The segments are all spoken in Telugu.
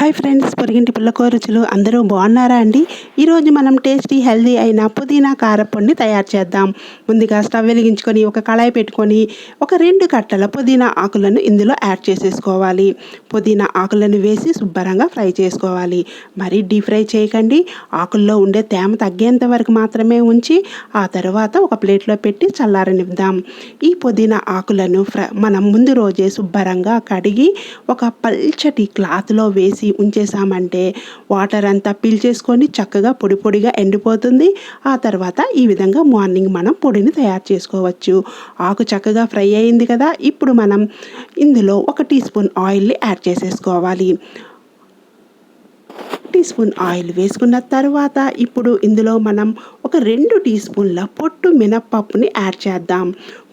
హాయ్ ఫ్రెండ్స్, పొరిగింటి పిల్లకో రుచులు అందరూ బాగున్నారా అండి? ఈరోజు మనం టేస్టీ హెల్దీ అయిన పుదీనా కారపొడిని తయారు చేద్దాం. ముందుగా స్టవ్ వెలిగించుకొని ఒక కళాయి పెట్టుకొని ఒక 2 కట్టల పుదీనా ఆకులను ఇందులో యాడ్ చేసేసుకోవాలి. పుదీనా ఆకులను వేసి శుభ్రంగా ఫ్రై చేసుకోవాలి. మరీ డీప్ ఫ్రై చేయకండి. ఆకుల్లో ఉండే తేమ తగ్గేంత వరకు మాత్రమే ఉంచి ఆ తర్వాత ఒక ప్లేట్లో పెట్టి చల్లారనిద్దాం. ఈ పుదీనా ఆకులను మనం ముందు రోజే శుభ్రంగా కడిగి ఒక పల్చటి క్లాత్లో వేసి ఉంచేసామంటే వాటర్ అంతా పీల్చేసుకొని చక్కగా పొడి పొడిగా ఎండిపోతుంది. ఆ తర్వాత ఈ విధంగా మార్నింగ్ మనం పొడిని తయారు చేసుకోవచ్చు. ఆకు చక్కగా ఫ్రై అయింది కదా, ఇప్పుడు మనం ఇందులో 1 టీ స్పూన్ ఆయిల్ని యాడ్ చేసేసుకోవాలి. టీ స్పూన్ ఆయిల్ వేసుకున్న తర్వాత ఇప్పుడు ఇందులో మనం ఒక 2 టీ స్పూన్ల పొట్టు మినప్పప్పుని యాడ్ చేద్దాం.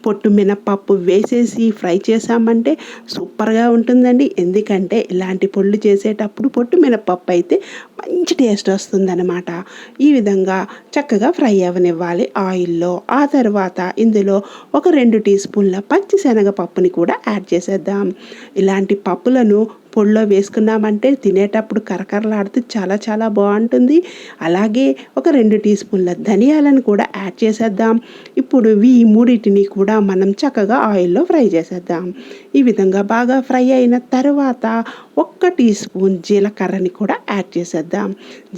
పొట్టు మినప్పప్పు వేసేసి ఫ్రై చేసామంటే సూపర్గా ఉంటుందండి. ఎందుకంటే ఇలాంటి పొళ్ళు చేసేటప్పుడు పొట్టు మినప్పప్పు అయితే మంచి టేస్ట్ వస్తుందన్నమాట. ఈ విధంగా చక్కగా ఫ్రై అవ్వనివ్వాలి ఆయిల్లో. ఆ తర్వాత ఇందులో ఒక 2 టీ స్పూన్ల పచ్చి శనగపప్పుని కూడా యాడ్ చేసేద్దాం. ఇలాంటి పప్పులను పొడిలో వేసుకున్నామంటే తినేటప్పుడు కరకరలాడుతూ చాలా చాలా బాగుంటుంది. అలాగే ఒక 2 టీ స్పూన్ల ధనియాలను కూడా యాడ్ చేసేద్దాం. ఇప్పుడు ఈ మూడింటిని కూడా మనం చక్కగా ఆయిల్లో ఫ్రై చేసేద్దాం. ఈ విధంగా బాగా ఫ్రై అయిన తర్వాత 1 టీ స్పూన్ జీలకర్రని కూడా యాడ్ చేసేద్దాం.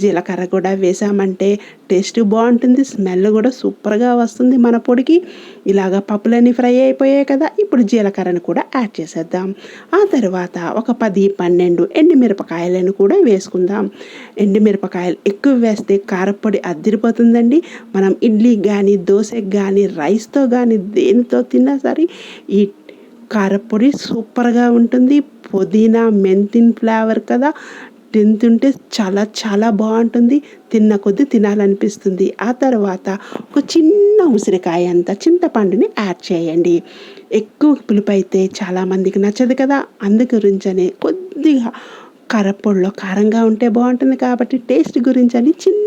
జీలకర్ర కూడా వేసామంటే టేస్ట్ బాగుంటుంది, స్మెల్ కూడా సూపర్గా వస్తుంది మన పొడికి. ఇలాగ పప్పులన్నీ ఫ్రై అయిపోయాయి కదా, ఇప్పుడు జీలకర్రను కూడా యాడ్ చేసేద్దాం. ఆ తర్వాత ఒక 10-12 ఎండుమిరపకాయలను కూడా వేసుకుందాం. ఎండుమిరపకాయలు ఎక్కువ వేస్తే కారపొడి అద్దిరిపోతుందండి. మనం ఇడ్లీకి కానీ, దోశకి కానీ, రైస్తో కానీ దేనితో తిన్నా సరే ఈ కారపొడి సూపర్గా ఉంటుంది. పుదీనా మెంతిన్ ఫ్లేవర్ కదా, తింటుంటే చాలా చాలా బాగుంటుంది. తిన్న కొద్దీ తినాలనిపిస్తుంది. ఆ తర్వాత ఒక చిన్న ఉసిరికాయ అంత చింతపండుని యాడ్ చేయండి. ఎక్కువ పులుపు అయితే చాలామందికి నచ్చదు కదా, అందు గురించని కొద్దిగా కారపొడిలో కారంగా ఉంటే బాగుంటుంది కాబట్టి టేస్ట్ గురించని చిన్న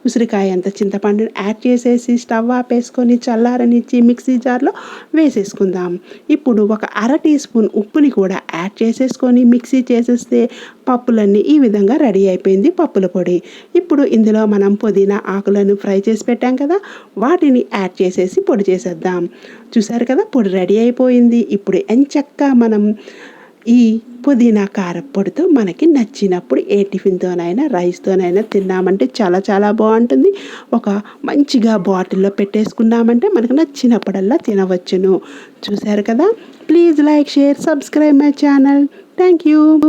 ఉసిరికాయ అంత చింతపండుని యాడ్ చేసేసి స్టవ్ ఆపేసుకొని చల్లారనిచ్చి మిక్సీ జార్లో వేసేసుకుందాం. ఇప్పుడు ఒక 1/2 టీ స్పూన్ ఉప్పుని కూడా యాడ్ చేసేసుకొని మిక్సీ చేసేస్తే పప్పులన్నీ ఈ విధంగా రెడీ అయిపోయింది పప్పుల పొడి. ఇప్పుడు ఇందులో మనం పుదీనా ఆకులను ఫ్రై చేసి పెట్టాం కదా, వాటిని యాడ్ చేసేసి పొడి చేసేద్దాం. చూసారు కదా, పొడి రెడీ అయిపోయింది. ఇప్పుడు ఎంచక్కా మనం ఈ పుదీనా కారపొడితో మనకి నచ్చినప్పుడు ఏ టిఫిన్తోనైనా రైస్తోనైనా తిన్నామంటే చాలా చాలా బాగుంటుంది. ఒక మంచిగా బాటిల్లో పెట్టేసుకున్నామంటే మనకు నచ్చినప్పుడల్లా తినవచ్చును. చూసారు కదా, please like, share, subscribe my channel. Thank you.